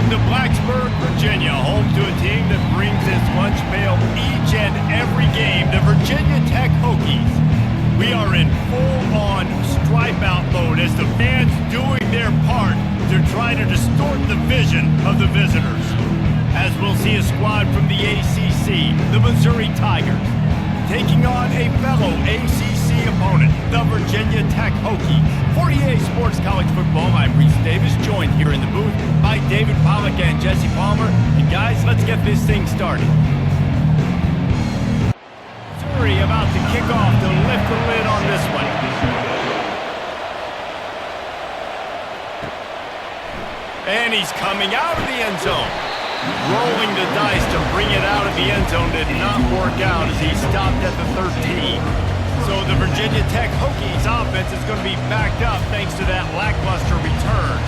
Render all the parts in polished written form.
Welcome to Blacksburg, Virginia, home to a team that brings its lunch pail each and every game, the Virginia Tech Hokies. We are in full-on stripe-out mode as the fans doing their part to try to distort the vision of the visitors. As we'll see a squad from the ACC, the Missouri Tigers, taking on a fellow ACC opponent, the Virginia Tech Hokies. For EA Sports College Football, I'm Reese Davis, joined here in the booth by David Pollack and Jesse Palmer. And guys, let's get this thing started. Missouri about to kick off to lift the lid on this one. And he's coming out of the end zone. Rolling the dice to bring it out of the end zone did not work out as he stopped at the 13. So the Virginia Tech Hokies offense is going to be backed up thanks to that lackluster return.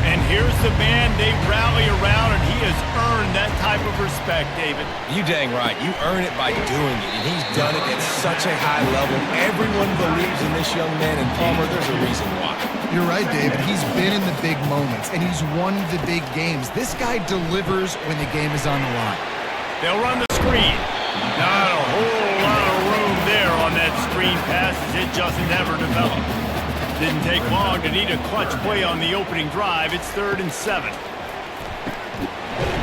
And here's the man they rally around, and he has earned that type of respect, David. You dang right. You earn it by doing it, and he's done it at such a high level. Everyone believes in this young man, and Palmer, there's a reason why. You're right, David. He's been in the big moments, and he's won the big games. This guy delivers when the game is on the line. They'll run the screen. Not a whole lot of room there on that screen pass as it just never developed. Didn't take long to need a clutch play on the opening drive. It's 3rd and 7.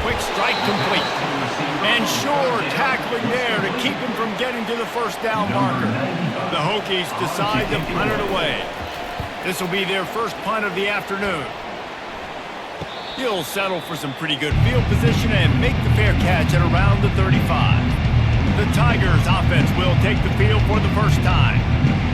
Quick strike complete. And Shore tackling there to keep him from getting to the first down marker. The Hokies decide to punt it away. This will be their first punt of the afternoon. He'll settle for some pretty good field position and make the fair catch at around the 35. The Tigers offense will take the field for the first time.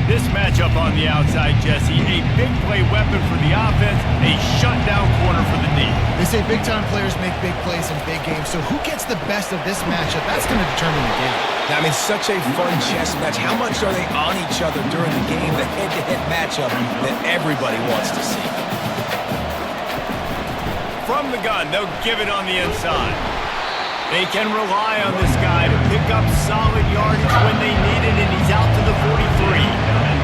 This matchup on the outside, Jesse, a big play weapon for the offense, a shutdown corner for the D. They say big-time players make big plays in big games, so who gets the best of this matchup? That's going to determine the game. I mean, such a fun chess match. How much are they on each other during the game, the head-to-head matchup that everybody wants to see? From the gun, they'll give it on the inside. They can rely on this guy to pick up solid yardage when they need it, and he's out to the 43.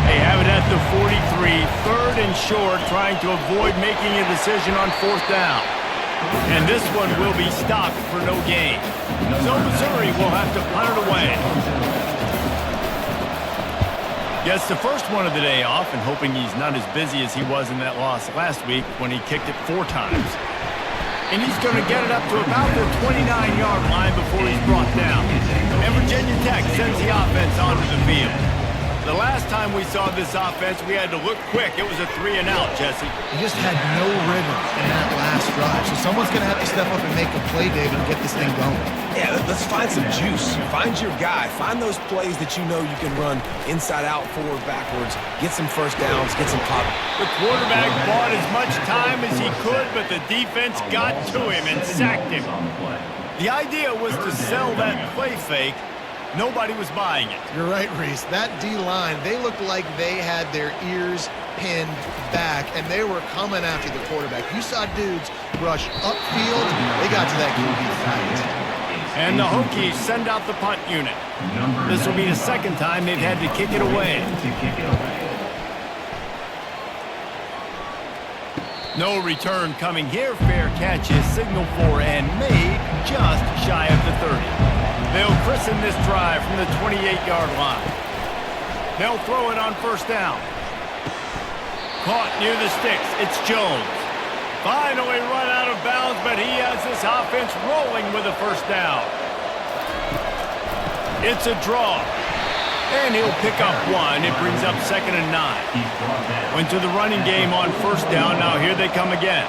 They have it at the 43, 3rd and short, trying to avoid making a decision on 4th down. And this one will be stopped for no gain. So Missouri will have to punt it away. Gets the first one of the day off and hoping he's not as busy as he was in that loss last week when he kicked it 4 times. And he's going to get it up to about the 29-yard line before he's brought down. And Virginia Tech sends the offense onto the field. The last time we saw this offense, we had to look quick. It was a 3-and-out, Jesse. He just had no rhythm in that last drive. So someone's going to have to step up and make a play, David, and get this thing going. Yeah, let's find some juice. Find your guy. Find those plays that you know you can run inside out, forward, backwards. Get some first downs. Get some pop. The quarterback bought as much time as he could, but the defense got to him and sacked him. The idea was to sell that play fake. Nobody was buying it. You're right, Reese. That D-line, they looked like they had their ears pinned back, and they were coming after the quarterback. You saw dudes rush upfield. They got to that QB fast. And the Hokies send out the punt unit. This will be the second time they've had to kick it away. No return coming here. Fair catch is signaled for and made just shy of the 30. They'll christen this drive from the 28-yard line. They'll throw it on 1st down. Caught near the sticks. It's Jones. Finally run out of bounds, but he has this offense rolling with a 1st down. It's a draw. And he'll pick up 1. It brings up 2nd and 9. Went to the running game on 1st down. Now here they come again.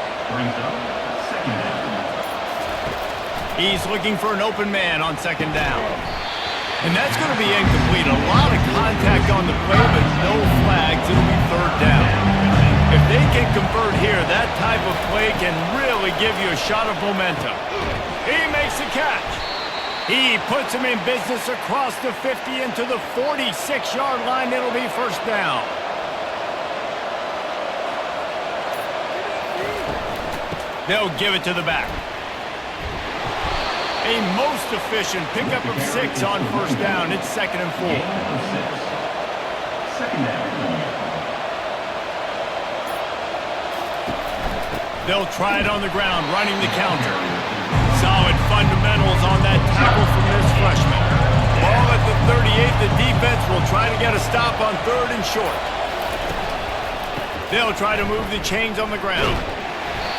He's looking for an open man on 2nd down. And that's going to be incomplete. A lot of contact on the play, but no flags. It'll be 3rd down. If they can convert here, that type of play can really give you a shot of momentum. He makes the catch. He puts him in business across the 50 into the 46-yard line. It'll be 1st down. They'll give it to the back. A most efficient pickup of 6 on 1st down. It's 2nd and 4. They'll try it on the ground, running the counter. Solid fundamentals on that tackle from this freshman. Ball at the 38. The defense will try to get a stop on 3rd and short. They'll try to move the chains on the ground.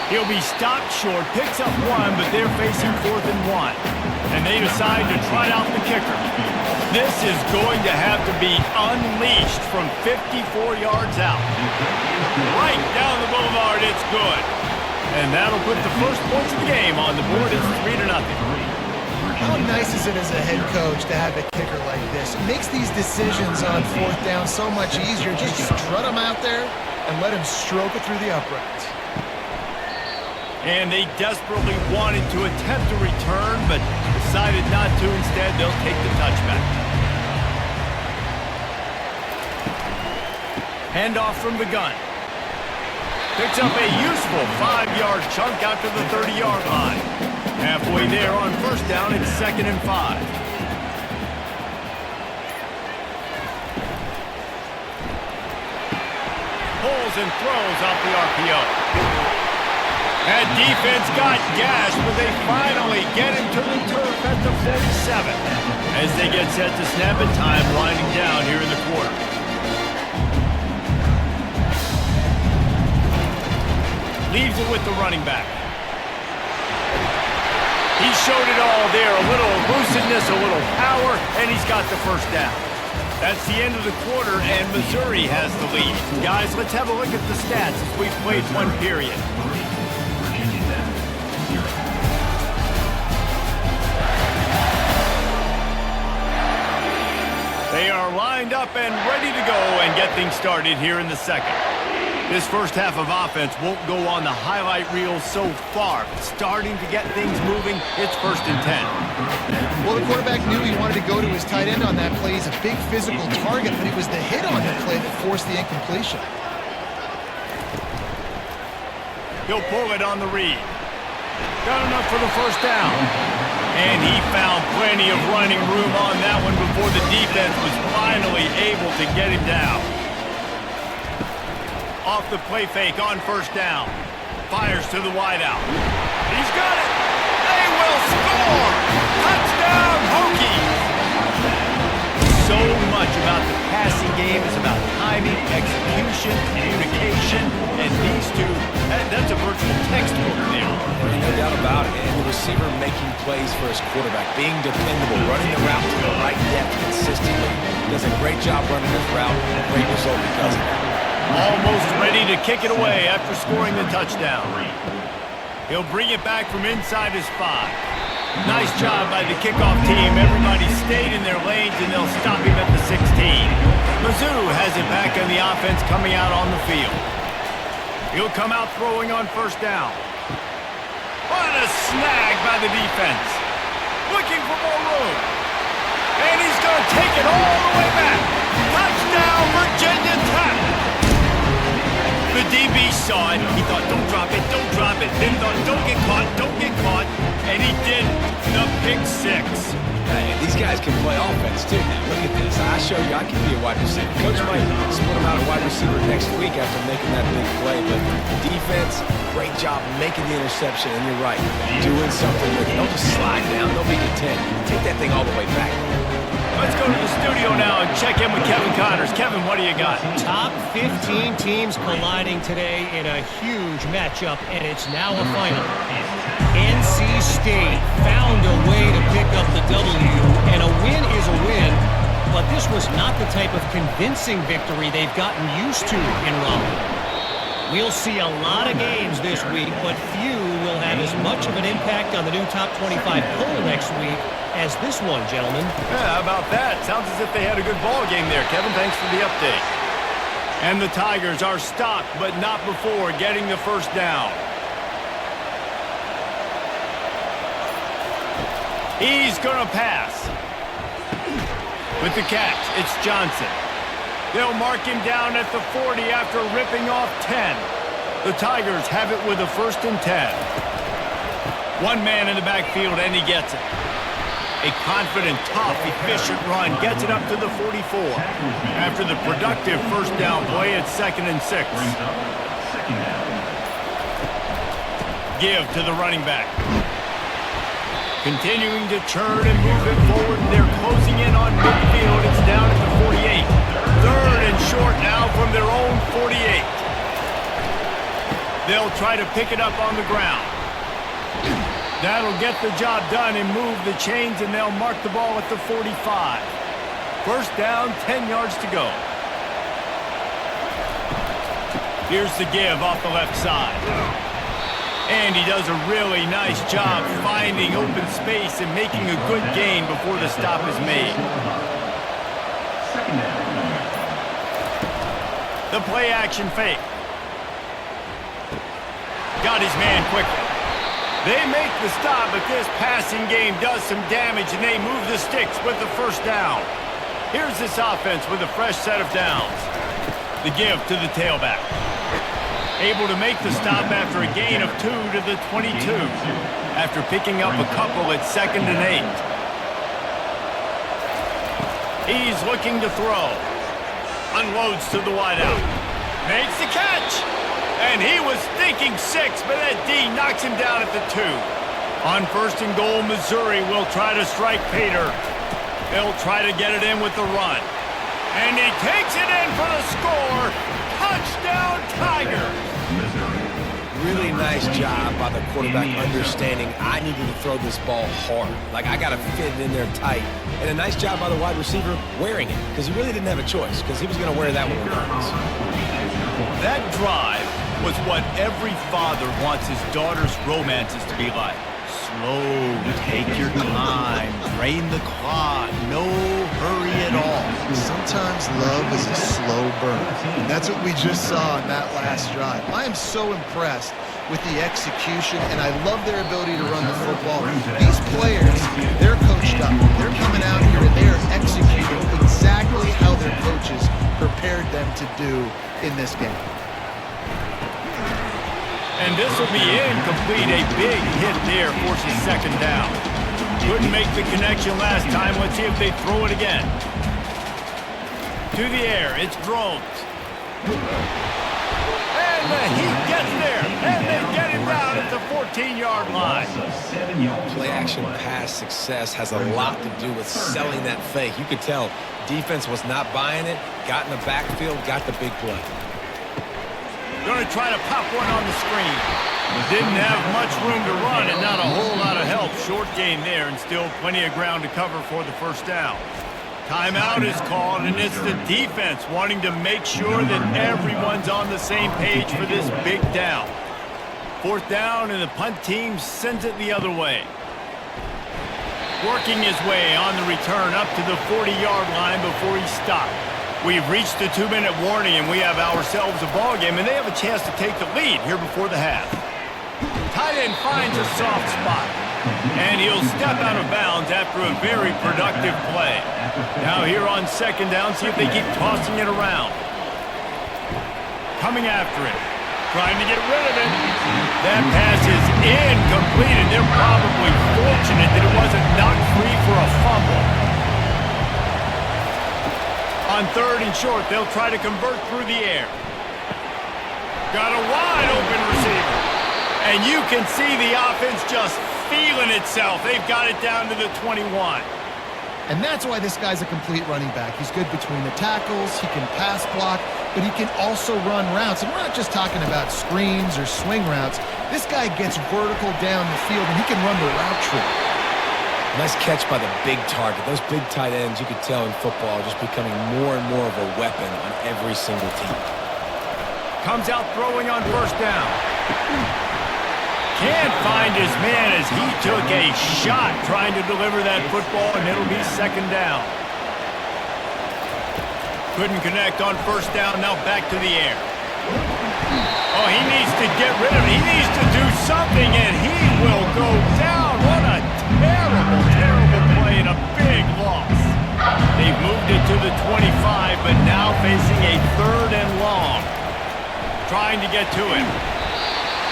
He'll be stopped short, picks up 1, but they're facing 4th and 1. And they decide to try out the kicker. This is going to have to be unleashed from 54 yards out. Right down the boulevard, it's good. And that'll put the first points of the game on the board. It's 3-0. How nice is it as a head coach to have a kicker like this? It makes these decisions on 4th down so much easier. Just strut him out there and let him stroke it through the uprights. And they desperately wanted to attempt a return, but decided not to. Instead, they'll take the touchback. Handoff from the gun. Picks up a useful 5-yard chunk out to the 30-yard line. Halfway there on 1st down, it's 2nd and 5. Pulls and throws off the RPO. That defense got gashed, but they finally get him to the turf at the 47 as they get set to snap it, time winding down here in the quarter. Leaves it with the running back. He showed it all there, a little elusiveness, a little power, and he's got the first down. That's the end of the quarter, and Missouri has the lead. Guys, let's have a look at the stats as we've played one period. They are lined up and ready to go and get things started here in the second. This first half of offense won't go on the highlight reel so far, but starting to get things moving, it's 1st and 10. Well, the quarterback knew he wanted to go to his tight end on that play. He's a big physical target, but it was the hit on the play that forced the incompletion. He'll pull it on the read. Got enough for the first down. And he found plenty of running room on that one before the defense was finally able to get him down. Off the play fake on 1st down. Fires to the wideout. He's got it. They will score. Touchdown, Hokies. So much about the passing game is about timing, execution, communication, and these two, that's a virtual textbook there. No doubt about it. And the receiver making plays for his quarterback, being dependable, running the route to the right depth consistently. Does a great job running his route. Great result because of that. Almost ready to kick it away after scoring the touchdown. He'll bring it back from inside his 5. Nice job by the kickoff team. Everybody stayed in their lanes, and they'll stop him at the 16. Mizzou has it back on the offense coming out on the field. He'll come out throwing on 1st down. What a snag by the defense. Looking for more room. And he's going to take it all the way back. Touchdown, Virginia Tech. The DB saw it. He thought, don't drop it, don't drop it. Then thought, don't get caught, don't get caught. And he did the pick 6. Hey, these guys can play offense, too. Now, look at this. I show you I can be a wide receiver. Coach might split him out a wide receiver next week after making that big play. But defense, great job making the interception. And you're right, doing something with it. Don't just slide down. Don't be content. Take that thing all the way back. Let's go to the studio now and check in with Kevin Connors. Kevin, what do you got? Top 15 teams colliding today in a huge matchup, and it's now a final. NC State found a way to pick up the W, and a win is a win, but this was not the type of convincing victory they've gotten used to in Raleigh. We'll see a lot of games this week, but few will have as much of an impact on the new top 25 poll next week as this one, gentlemen. Yeah, how about that? Sounds as if they had a good ball game there. Kevin, thanks for the update. And the Tigers are stopped, but not before getting the first down. He's going to pass. With the catch, it's Johnson. They'll mark him down at the 40 after ripping off 10. The Tigers have it with a 1st and 10. One man in the backfield, and he gets it. A confident, tough, efficient run gets it up to the 44. After the productive first down play, it's 2nd and 6. Give to the running back. Continuing to churn and move it forward. They're closing in on midfield. It's down at the 48. Third and short now from their own 48. They'll try to pick it up on the ground. That'll get the job done and move the chains, and they'll mark the ball at the 45. First down, 10 yards to go. Here's the give off the left side. And he does a really nice job finding open space and making a good gain before the stop is made. The play action fake. Got his man quickly. They make the stop, but this passing game does some damage, and they move the sticks with the first down. Here's this offense with a fresh set of downs. The give to the tailback. Able to make the stop after a gain of 2 to the 22 after picking up a couple at 2nd and 8. He's looking to throw. Unloads to the wideout. Makes the catch. And he was thinking 6, but that D knocks him down at the 2. On 1st and goal, Missouri will try to strike Pater. They'll try to get it in with the run. And he takes it in for the score. Touchdown, Tigers! Really nice job by the quarterback understanding I needed to throw this ball hard. Like, I got to fit it in there tight. And a nice job by the wide receiver wearing it, because he really didn't have a choice, because he was going to wear that one regardless. That drive was what every father wants his daughter's romances to be like. Slow, take your time, drain the clock, no hurry at all. Sometimes love is a slow burn, and that's what we just saw in that last drive. I am so impressed with the execution, and I love their ability to run the football. These players, they're coached up. They're coming out here, and they are executing exactly how their coaches prepared them to do in this game. And this will be incomplete. A big hit there forces 2nd down. Couldn't make the connection last time. Let's see if they throw it again. To the air, it's Drones. And he gets there, and they get him down at the 14-yard line. Play-action pass success has a lot to do with selling that fake. You could tell defense was not buying it, got in the backfield, got the big play. Going to try to pop one on the screen. Didn't have much room to run and not a whole lot of help. Short gain there and still plenty of ground to cover for the first down. Timeout is called, and it's the defense wanting to make sure that everyone's on the same page for this big down. 4th down, and the punt team sends it the other way. Working his way on the return up to the 40-yard line before he stopped. We've reached the 2-minute warning, and we have ourselves a ball game, and they have a chance to take the lead here before the half. Tight end finds a soft spot, and he'll step out of bounds after a very productive play. Now here on 2nd down, see if they keep tossing it around. Coming after it, trying to get rid of it. That pass is incomplete, and they're probably fortunate that it wasn't knocked free for a fumble. On 3rd and short, they'll try to convert through the air. Got a wide open receiver. And you can see the offense just feeling itself. They've got it down to the 21. And that's why this guy's a complete running back. He's good between the tackles, he can pass block, but he can also run routes. And we're not just talking about screens or swing routes. This guy gets vertical down the field, and he can run the route tree. Nice catch by the big target. Those big tight ends, you could tell in football, are just becoming more and more of a weapon on every single team. Comes out throwing on 1st down. Can't find his man as he took a shot trying to deliver that football, and it'll be 2nd down. Couldn't connect on 1st down, now back to the air. Oh, he needs to get rid of it. He needs to do something, and he will go down. What a terrible, terrible play and a big loss. They've moved it to the 25, but now facing a 3rd and long. Trying to get to him.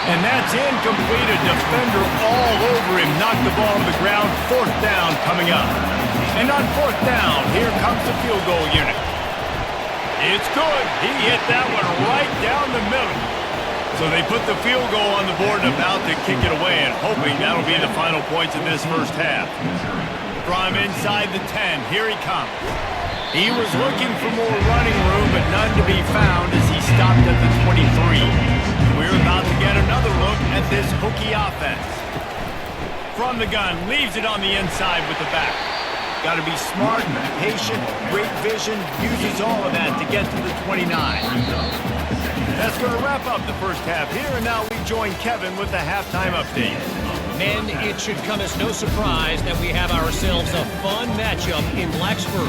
And that's incomplete. A defender all over him. Knocked the ball to the ground. 4th down coming up. And on 4th down, here comes the field goal unit. It's good. He hit that one right down the middle. So they put the field goal on the board and about to kick it away, and hoping that'll be the final points of this first half. From inside the 10, here he comes. He was looking for more running room, but none to be found as he stopped at the 23. We're about to get another look at this Hokie offense. From the gun, leaves it on the inside with the back. Got to be smart, patient, great vision, uses all of that to get to the 29. That's going to wrap up the first half here, and now we join Kevin with the halftime update. Men, it should come as no surprise that we have ourselves a fun matchup in Blacksburg.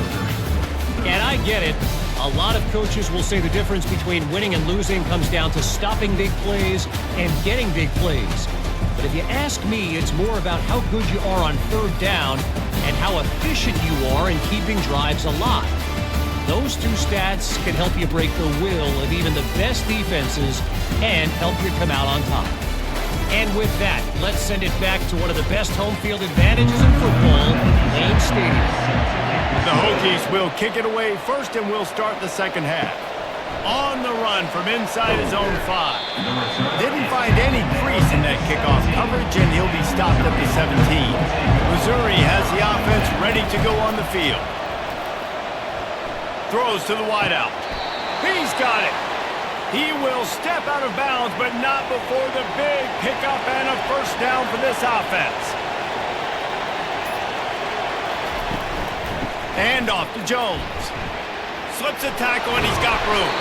And I get it. A lot of coaches will say the difference between winning and losing comes down to stopping big plays and getting big plays. But if you ask me, it's more about how good you are on third down and how efficient you are in keeping drives alive. Those two stats can help you break the will of even the best defenses and help you come out on top. And with that, let's send it back to one of the best home field advantages in football, Lane Stadium. The Hokies will kick it away first, and we'll start the second half. On the run from inside his own 5. Didn't find any crease in that kickoff coverage, and he'll be stopped at the 17. Missouri has the offense ready to go on the field. Throws to the wideout. He's got it. He will step out of bounds, but not before the big pickup and a first down for this offense. And off to Jones. Slips a tackle, and he's got room.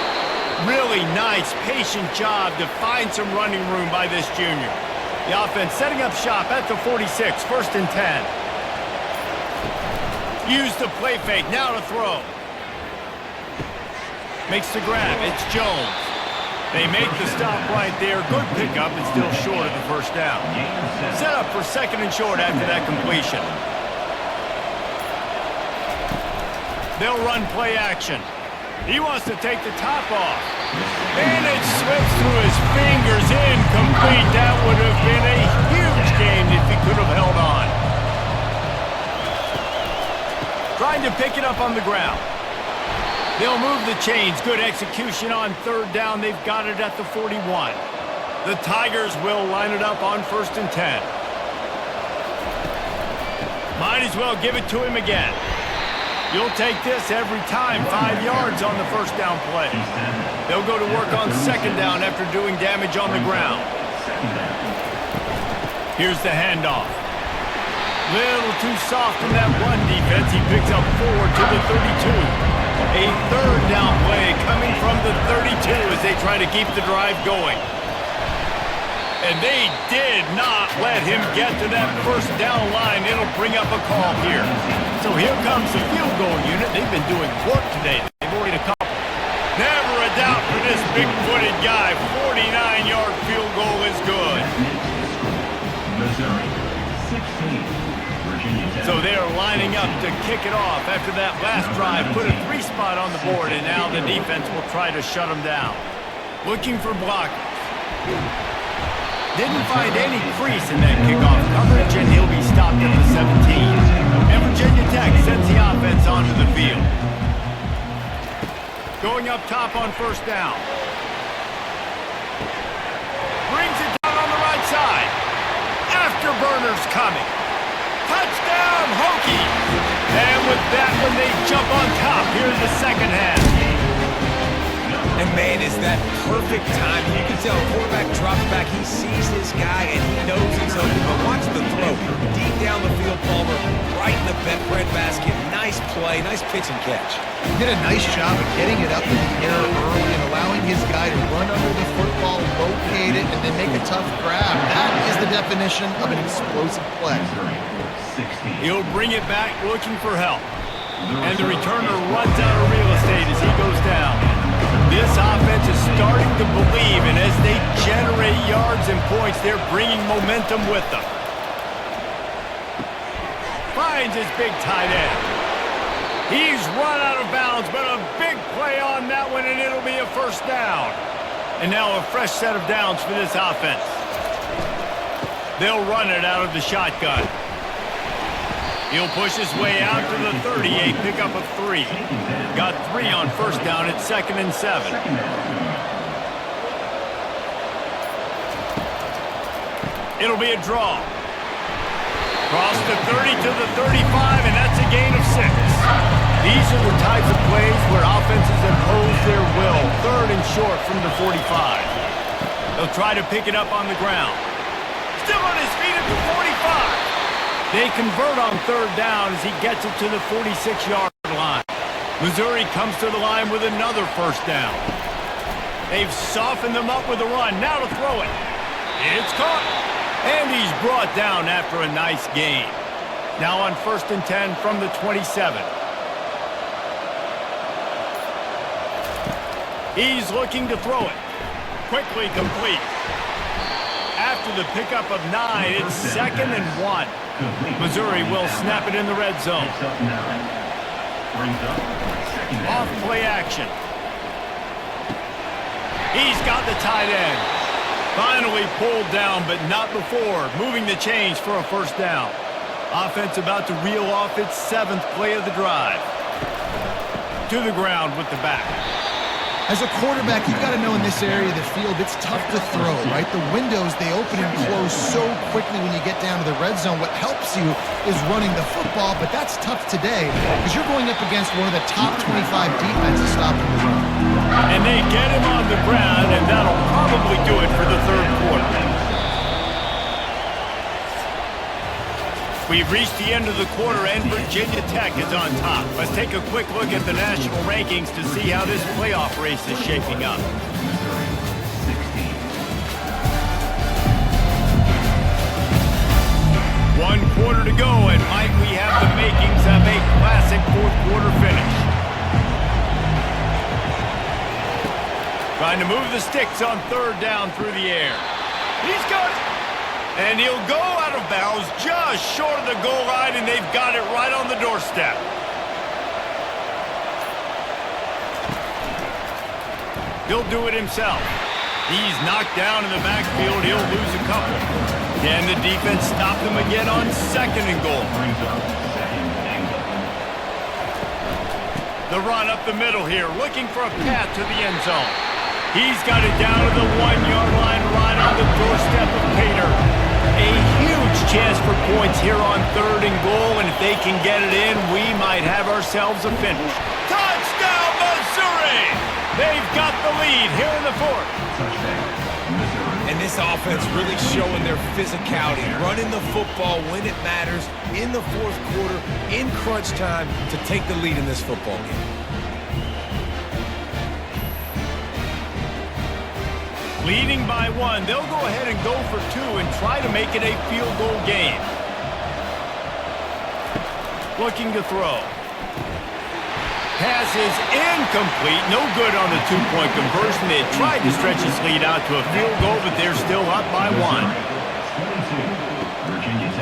Really nice, patient job to find some running room by this junior. The offense setting up shop at the 46, first and 10. Use the play fake, now to throw. Makes the grab, it's Jones. They make the stop right there. Good pickup, and still short of the first down. Set up for second and short after that completion. They'll run play action. He wants to take the top off. And it slips through his fingers, incomplete. That would have been a huge gain if he could have held on. Trying to pick it up on the ground. They'll move the chains. Good execution on third down. They've got it at the 41. The Tigers will line it up on first and 10. Might as well give it to him again. You'll take this every time. 5 yards on the first down play. They'll go to work on second down after doing damage on the ground. Here's the handoff. Little too soft in that run defense. He picks up 4 to the 32. A third down play coming from the 32 as they try to keep the drive going. And they did not let him get to that first down line. It'll bring up a call here. So here comes the field goal unit. They've been doing work today. They've already a couple. Never a doubt for this big-footed guy. 49-yard field goal is good. Missouri, 16. So they are lining up to kick it off after that last drive. Put a 3-spot on the board, and now the defense will try to shut them down. Looking for blockers. Didn't find any crease in that kickoff coverage, and he'll be stopped at the 17. And Virginia Tech sends the offense onto the field. Going up top on first down. Brings it down on the right side. Afterburners coming. Touchdown, Hokies! And with that one, they jump on top here in the second half. And man, is that perfect time. You can tell quarterback drops back. He sees his guy, and he knows he's open. But watch the throw. Deep down the field, Palmer, right in the bread basket. Nice play, nice pitch and catch. He did a nice job of getting it up in the air early and allowing his guy to run under the football, locate it, and then make a tough grab. That is the definition of an explosive play. He'll bring it back looking for help. And the returner runs out of real estate as he goes down. This offense is starting to believe, and as they generate yards and points, they're bringing momentum with them. Finds his big tight end. He's run out of bounds, but a big play on that one, and it'll be a first down. And now a fresh set of downs for this offense. They'll run it out of the shotgun. He'll push his way out to the 38, pick up a 3. Got 3 on first down at 2nd and 7. It'll be a draw. Cross the 30 to the 35, and that's a gain of 6. These are the types of plays where offenses impose their will. 3rd and short from the 45. They'll try to pick it up on the ground. Still on his feet at the 45. They convert on 3rd down as he gets it to the 46-yard line. Missouri comes to the line with another 1st down. They've softened them up with a run. Now to throw it. It's caught. And he's brought down after a nice gain. Now on 1st and 10 from the 27. He's looking to throw it. Quickly complete. After the pickup of 9, it's 2nd and 1. Missouri will snap it in the red zone. Off play action. He's got the tight end. Finally pulled down, but not before. Moving the chains for a 1st down. Offense about to reel off its 7th play of the drive. To the ground with the back. As a quarterback, you've got to know in this area of the field, it's tough to throw, right? The windows, they open and close so quickly when you get down to the red zone. What helps you is running the football, but that's tough today because you're going up against one of the top 25 defenses stopping the run. And they get him on the ground, and that'll probably do it for the 3rd quarter. We've reached the end of the quarter, and Virginia Tech is on top. Let's take a quick look at the national rankings to see how this playoff race is shaping up. One quarter to go, and might we have the makings of a classic 4th quarter finish. Trying to move the sticks on 3rd down through the air. He's got it. And he'll go out of bounds just short of the goal line, and they've got it right on the doorstep. He'll do it himself. He's knocked down in the backfield. He'll lose a couple. Can the defense stop them again on 2nd and goal? The run up the middle here, looking for a path to the end zone. He's got it down to the 1-yard line, right on the doorstep of Pater. A huge chance for points here on 3rd and goal, and if they can get it in, we might have ourselves a finish. Touchdown, Missouri! They've got the lead here in the 4th. And this offense really showing their physicality, running the football when it matters, in the 4th quarter, in crunch time, to take the lead in this football game. Leading by 1, they'll go ahead and go for 2 and try to make it a field goal game. Looking to throw. Pass is incomplete. No good on the 2-point conversion. They tried to stretch his lead out to a field goal, but they're still up by 1.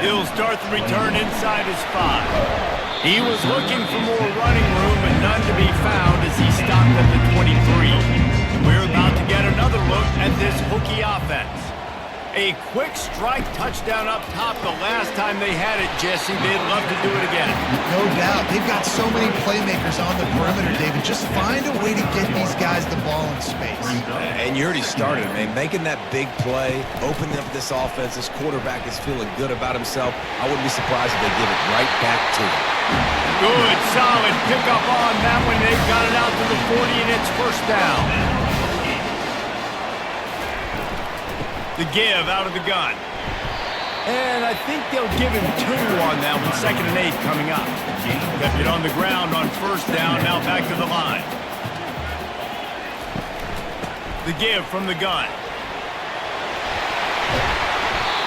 He'll start the return inside his 5. He was looking for more running room, but none to be found as he stopped at the 23. We're about to get another look at this Hokie offense. A quick strike touchdown up top the last time they had it, Jesse. They'd love to do it again. No doubt. They've got so many playmakers on the perimeter, David. Just find a way to get these guys the ball in space. And you already started, man. Making that big play, opening up this offense. This quarterback is feeling good about himself. I wouldn't be surprised if they give it right back to him. Good, solid pickup on that one. They've got it out to the 40, and it's 1st down. The give out of the gun. And I think they'll give him 2 on that one. 2nd and 8 coming up. Kept it on the ground on 1st down. Now back to the line. The give from the gun.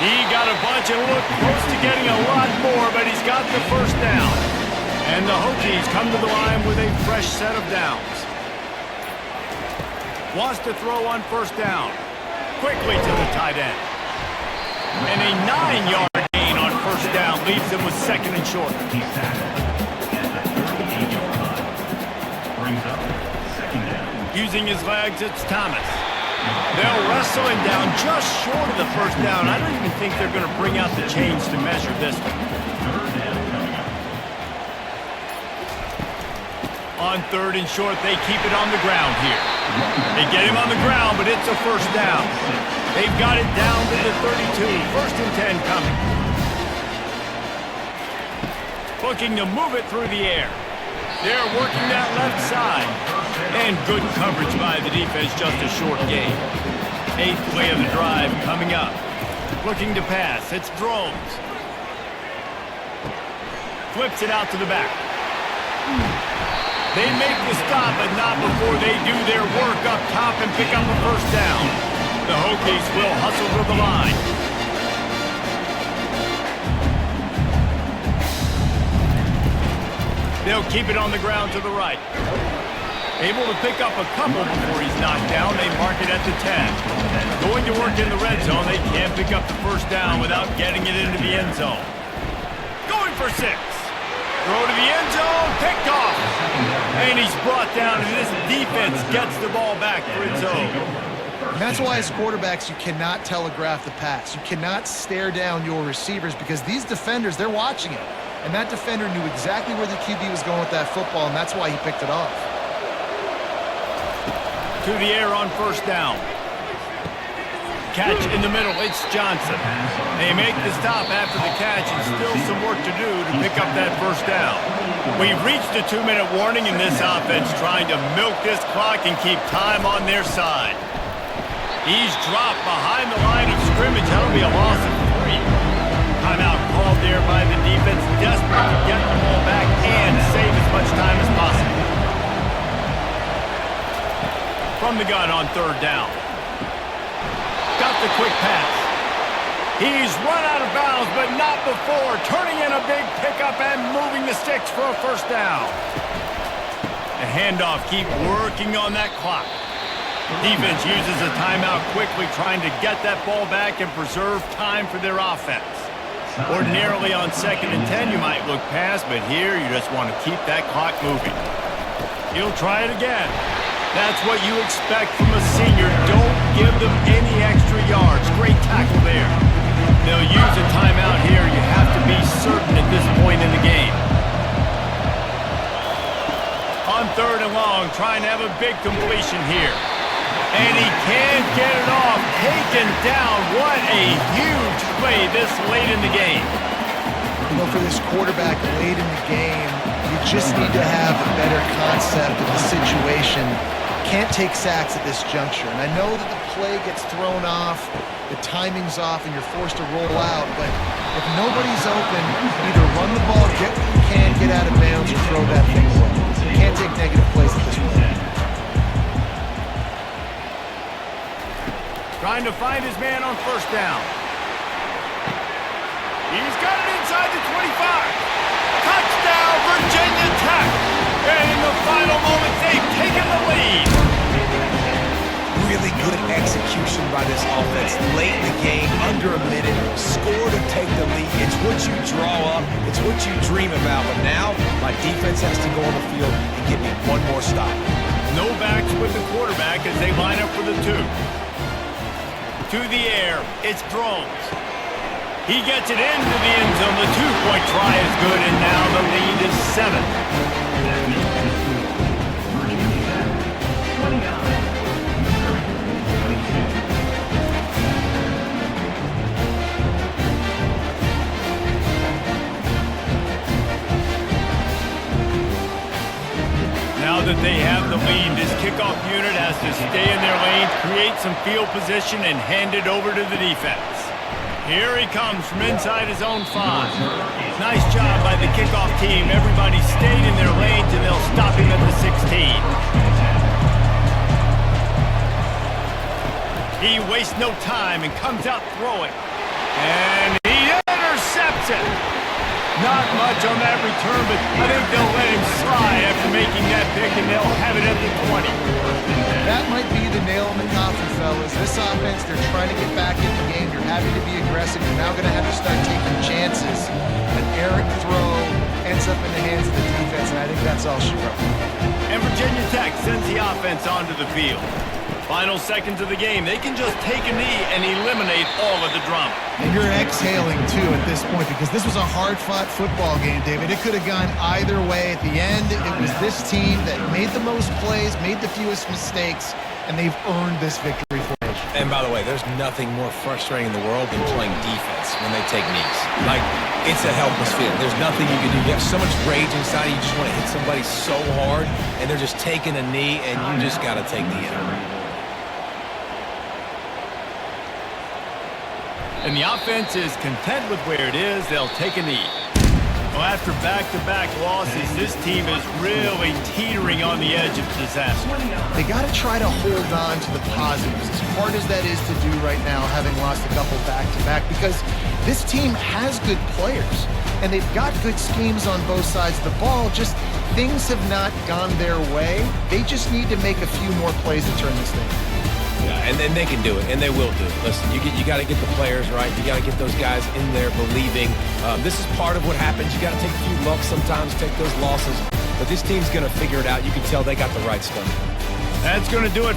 He got a bunch and looked close to getting a lot more, but he's got the 1st down. And the Hokies come to the line with a fresh set of downs. Wants to throw on 1st down. Quickly to the tight end. And a 9-yard gain on 1st down leaves them with 2nd and short. Using his legs, it's Thomas. They'll wrestle him down just short of the 1st down. I don't even think they're going to bring out the chains to measure this one. On 3rd and short, they keep it on the ground here. They get him on the ground, but it's a 1st down. They've got it down to the 32. 1st and 10 coming. Looking to move it through the air. They're working that left side. And good coverage by the defense, just a short gain. 8th play of the drive coming up. Looking to pass. It's Drones. Flips it out to the back. They make the stop, but not before they do their work up top and pick up a 1st down. The Hokies will hustle to the line. They'll keep it on the ground to the right. Able to pick up a couple before he's knocked down. They mark it at the 10. Going to work in the red zone. They can't pick up the 1st down without getting it into the end zone. Going for 6. Throw to the end zone. Picked off. And he's brought down, and this defense gets the ball back for its own. And that's why as quarterbacks, you cannot telegraph the pass. You cannot stare down your receivers because these defenders, they're watching it. And that defender knew exactly where the QB was going with that football, and that's why he picked it off. To the air on 1st down. Catch in the middle. It's Johnson. They make the stop after the catch and still some work to do to pick up that 1st down. We've reached a 2-minute warning in this offense, trying to milk this clock and keep time on their side. He's dropped behind the line of scrimmage. That'll be a loss of 3. Timeout called there by the defense, desperate to get the ball back and save as much time as possible. From the gun on 3rd down. Got the quick pass. He's run out of bounds, but not before turning in a big pickup and moving the sticks for a 1st down. The handoff, keep working on that clock. Defense uses a timeout quickly, trying to get that ball back and preserve time for their offense. Ordinarily on 2nd and 10, you might look past, but here you just want to keep that clock moving. He'll try it again. That's what you expect from a senior. Don't give them any extra yards. Great tackle there. They'll use a timeout here. You have to be certain at this point in the game. On 3rd and long, trying to have a big completion here. And he can't get it off. Taken down. What a huge play this late in the game. You know, for this quarterback late in the game, you just need to have a better concept of the situation. Can't take sacks at this juncture. And I know that the play gets thrown off, the timing's off, and you're forced to roll out. But if nobody's open, either run the ball, get what you can, get out of bounds, or throw that thing away. You can't take negative plays at this point. Trying to find his man on 1st down. He's got it inside the 25. Touchdown, Virginia Tech. And in the final moments, they've taken the lead. Really good execution by this offense. Late in the game, under a minute, score to take the lead. It's what you draw up. It's what you dream about. But now, my defense has to go on the field and give me one more stop. No backs with the quarterback as they line up for the 2. To the air, it's Drones. He gets it into the end zone. The 2-point try is good, and now the lead is 7. Now that they have the lead, this kickoff unit has to stay in their lane, create some field position, and hand it over to the defense. Here he comes from inside his own 5. Nice job by the kickoff team. Everybody stayed in their lanes, and they'll stop him at the 16. He wastes no time and comes out throwing. And he intercepts it. Not much on that return, but I think they'll let him slide after making that pick, and they'll have it at the 20. That might be the nail in the coffin, fellas. This offense, they're trying to get back in the game. You're having to be aggressive. You're now going to have to start taking chances. An errant throw ends up in the hands of the defense, and I think that's all she wrote. And Virginia Tech sends the offense onto the field. Final seconds of the game, they can just take a knee and eliminate all of the drama. And you're exhaling, too, at this point, because this was a hard-fought football game, David. It could have gone either way. At the end, it was this team that made the most plays, made the fewest mistakes, and they've earned this victory for you. And by the way, there's nothing more frustrating in the world than playing defense when they take knees. Like, it's a helpless feeling. There's nothing you can do. You have so much rage inside you. You just want to hit somebody so hard, and they're just taking a knee, and you just got to take the hit. And the offense is content with where it is. They'll take a knee. Well, after back-to-back losses, this team is really teetering on the edge of disaster. They got to try to hold on to the positives, as hard as that is to do right now, having lost a couple back-to-back, because this team has good players, and they've got good schemes on both sides of the ball. Just things have not gone their way. They just need to make a few more plays to turn this thing. Yeah, and then they can do it, and they will do it. Listen, you got to get the players right. You got to get those guys in there believing. This is part of what happens. You got to take a few lumps sometimes, take those losses. But this team's going to figure it out. You can tell they got the right stuff. That's going to do it.